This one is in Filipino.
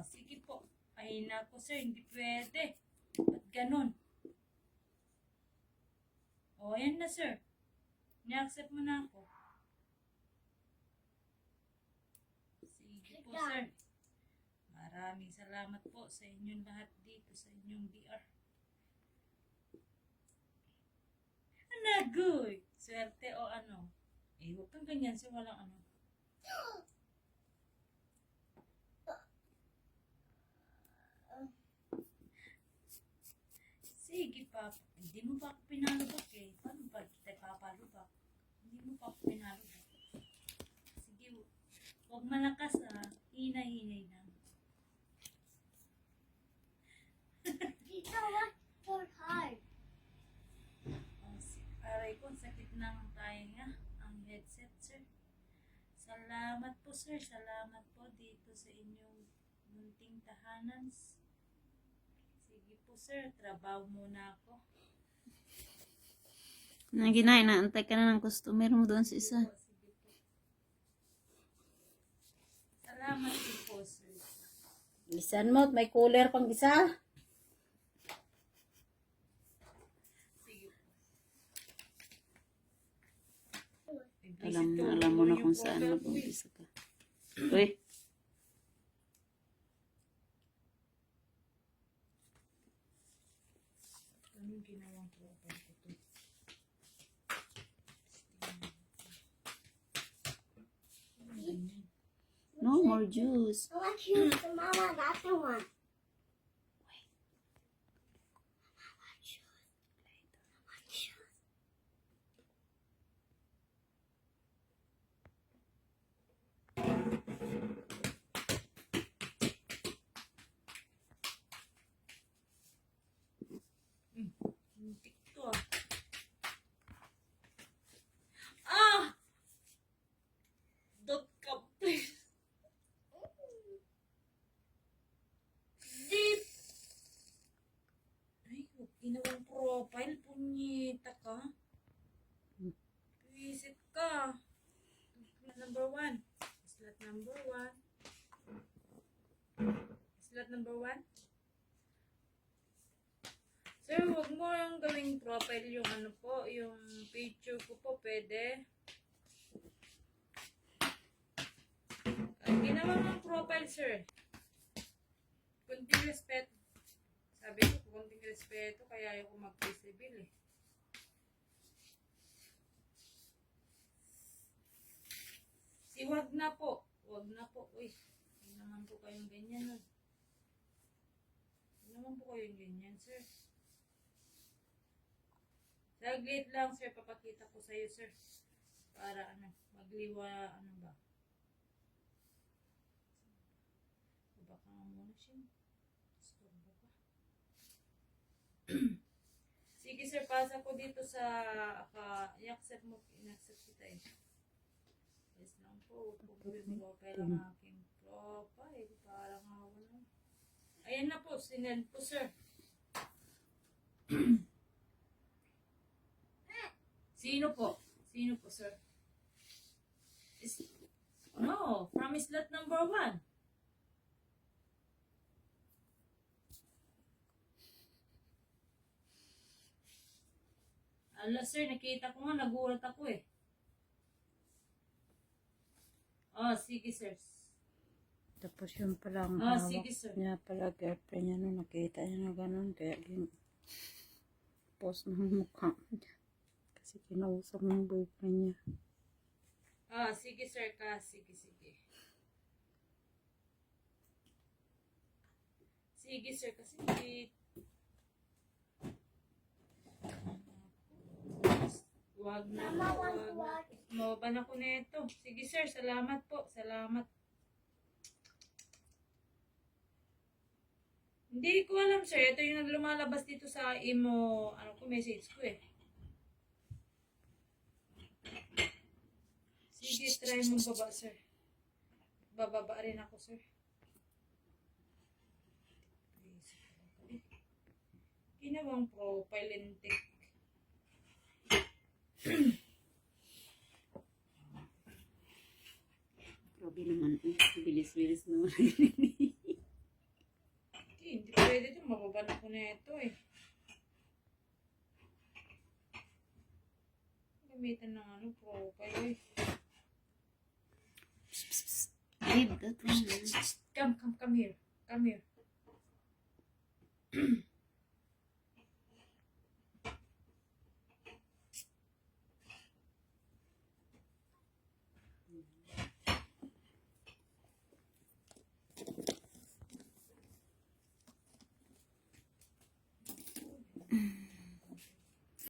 Sige po. Ay nako sir, hindi pwede. Ba't ganun? Ayan na sir. Ni-accept mo na ako. Sige po sir. Maraming salamat po sa inyong lahat dito sa inyong DR. Anagoy! Swerte o ano? Huwag kang ganyan sir, walang ano. Sige pa, hindi mo pa ako pinalubak eh. Paano ba kita papalubak? Hindi mo pa ako pinalubak. Sige, huwag malakas ah. Hinay-hinay lang. Tita, what for hard? Aray ko, sakit ng tayo nga. Ang headset sir. Salamat po sir. Salamat po dito sa inyong munting tahanan. Sige po sir, trabaho muna ako. Ginay, naantay ka na ng customer mo doon sa isa. Sige po. Salamat din po sir. Lisan mo, may cooler pang isa. Sige po. Alam mo na kung saan mag-umpisa ka. Uy, Anong ginawang profile ko to? no more juice. I want to use the mama, that's the one. Muntik to ah. Ah! Dog ka please. Deep. Ay, huwag ginawang profile. Punyeta ka. Visit ka. Number 1. Slot number 1. Slot number 1. Sir, huwag mo yung gawing profile yung ano po, yung picture ko po, pwede. Ay, ginawa mong profile, sir. Kunting respeto. Sabi ko, kunting respeto, kaya ayaw ko mag-visible eh. Si wag na po. Wag na po. Uy, hindi naman po kayong ganyan. Hindi naman po kayong ganyan, sir. Saglit lang, sir. Papakita ko sa'yo, sir. Para, magliwa, ba? Baba ka nga muna siya. Storbo ka. Sige, sir. Pasa ko dito sa, i-accept mo. In-accept kita eh. Yes lang po. Profile ang aking profile. Parang hawa na. Ayan na po. Sinend po, sir. Sino po? Sino po, sir? No, from slot number 1. Ala, sir, nakita ko nga, nagulat ako eh. Oh, sige, sir. Tapos yun pala ang Oh, hawak sige, sir. niya pala, girlfriend niya no, nakita niya na gano'n, kaya post ng mukha niya. Kasi kinausap ng boyfriend niya. Ah, sige, sir, ka. Sige, sige. Sige, sir, kasi wag na. Mama, Wag want to na. watch? Mawaban ako nito. Sige, sir, salamat po. Salamat. Hindi ko alam, sir. Ito yung lumalabas dito sa imo, message ko eh. Sige, try mo baba, sir. Bababa rin ako, sir. Ginawang profile intik. Grabe naman. Bilis-bilis naman. gamitan ng ano, profile eh. Leave that one. Come here. Come here.